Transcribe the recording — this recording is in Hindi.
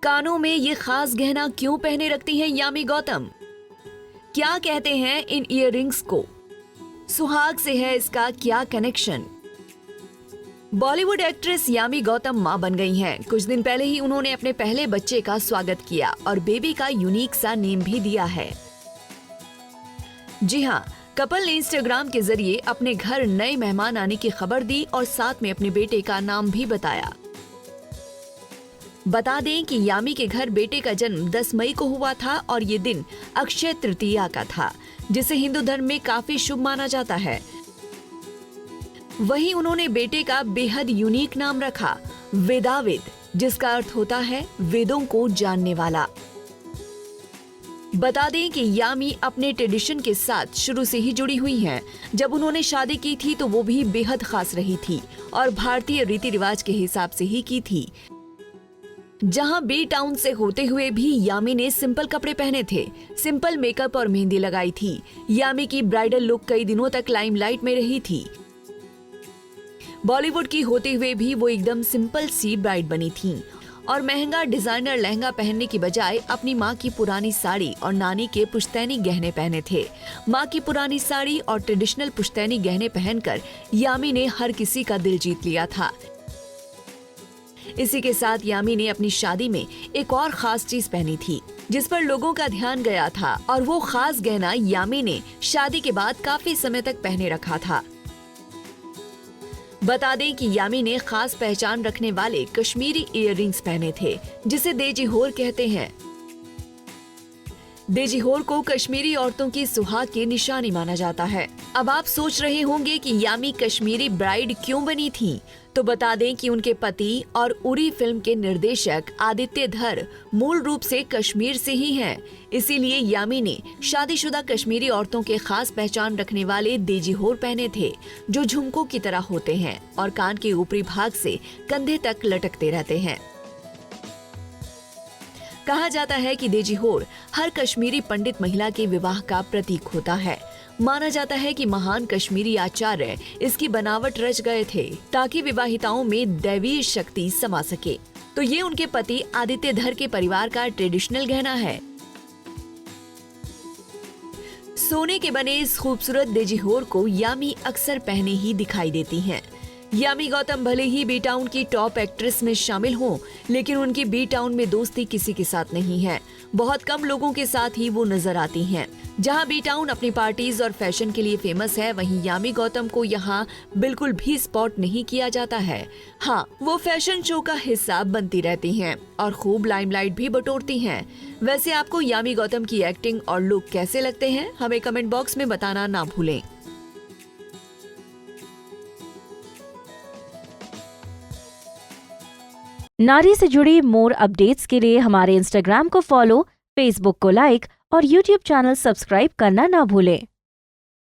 कानों में ये खास गहना क्यों पहने रखती हैं यामी गौतम? क्या कहते हैं इन इयररिंग्स को? सुहाग से है इसका क्या कनेक्शन? बॉलीवुड एक्ट्रेस यामी गौतम मां बन गई हैं। कुछ दिन पहले ही उन्होंने अपने पहले बच्चे का स्वागत किया और बेबी का यूनिक सा नेम भी दिया है। जी हां, कपल ने इंस्टाग्राम के जरिए अपने घर नए मेहमान आने की खबर दी और साथ में अपने बेटे का नाम भी बताया। बता दें कि यामी के घर बेटे का जन्म 10 मई को हुआ था और ये दिन अक्षय तृतीया का था, जिसे हिंदू धर्म में काफी शुभ माना जाता है। वहीं उन्होंने बेटे का बेहद यूनिक नाम रखा, वेदाविद, जिसका अर्थ होता है वेदों को जानने वाला। बता दें कि यामी अपने ट्रेडिशन के साथ शुरू से ही जुड़ी हुई हैं। जब उन्होंने शादी की थी तो वो भी बेहद खास रही थी और भारतीय रीति रिवाज के हिसाब से ही की थी। जहां बी टाउन से होते हुए भी यामी ने सिंपल कपड़े पहने थे, सिंपल मेकअप और मेहंदी लगाई थी। यामी की ब्राइडल लुक कई दिनों तक लाइमलाइट में रही थी। बॉलीवुड की होते हुए भी वो एकदम सिंपल सी ब्राइड बनी थीं और महंगा डिजाइनर लहंगा पहनने की बजाय अपनी माँ की पुरानी साड़ी और नानी के पुश्तैनी गहने पहने थे। माँ की पुरानी साड़ी और ट्रेडिशनल पुश्तैनी गहने पहनकर यामी ने हर किसी का दिल जीत लिया था। इसी के साथ यामी ने अपनी शादी में एक और खास चीज पहनी थी, जिस पर लोगों का ध्यान गया था और वो खास गहना यामी ने शादी के बाद काफी समय तक पहने रखा था। बता दें कि यामी ने खास पहचान रखने वाले कश्मीरी इयररिंग्स पहने थे, जिसे देजी होर कहते हैं। देजी होर को कश्मीरी औरतों की सुहाग की निशानी माना जाता है। अब आप सोच रहे होंगे कि यामी कश्मीरी ब्राइड क्यों बनी थी, तो बता दें कि उनके पति और उरी फिल्म के निर्देशक आदित्य धर मूल रूप से कश्मीर से ही हैं। इसीलिए यामी ने शादीशुदा कश्मीरी औरतों के खास पहचान रखने वाले देजी होर पहने थे, जो झुमकों की तरह होते हैं और कान के ऊपरी भाग से कंधे तक लटकते रहते हैं। कहा जाता है कि देजी होर हर कश्मीरी पंडित महिला के विवाह का प्रतीक होता है। माना जाता है कि महान कश्मीरी आचार्य इसकी बनावट रच गए थे ताकि विवाहिताओं में दैवीय शक्ति समा सके। तो ये उनके पति आदित्य धर के परिवार का ट्रेडिशनल गहना है। सोने के बने इस खूबसूरत देजी होर को यामी अक्सर पहने ही दिखाई देती हैं। यामी गौतम भले ही बी टाउन की टॉप एक्ट्रेस में शामिल हों, लेकिन उनकी बी टाउन में दोस्ती किसी के साथ नहीं है। बहुत कम लोगों के साथ ही वो नजर आती हैं। जहां बी टाउन अपनी पार्टीज और फैशन के लिए फेमस है, वहीं यामी गौतम को यहां बिल्कुल भी स्पॉट नहीं किया जाता है। हाँ, वो फैशन शो का हिस्सा बनती रहती हैं और खूब लाइमलाइट भी बटोरती हैं। वैसे आपको यामी गौतम की एक्टिंग और लुक कैसे लगते हैं, हमें कमेंट बॉक्स में बताना ना भूलें। नारी से जुड़ी मोर अपडेट्स के लिए हमारे इंस्टाग्राम को फॉलो, फेसबुक को लाइक और यूट्यूब चैनल सब्सक्राइब करना ना भूलें।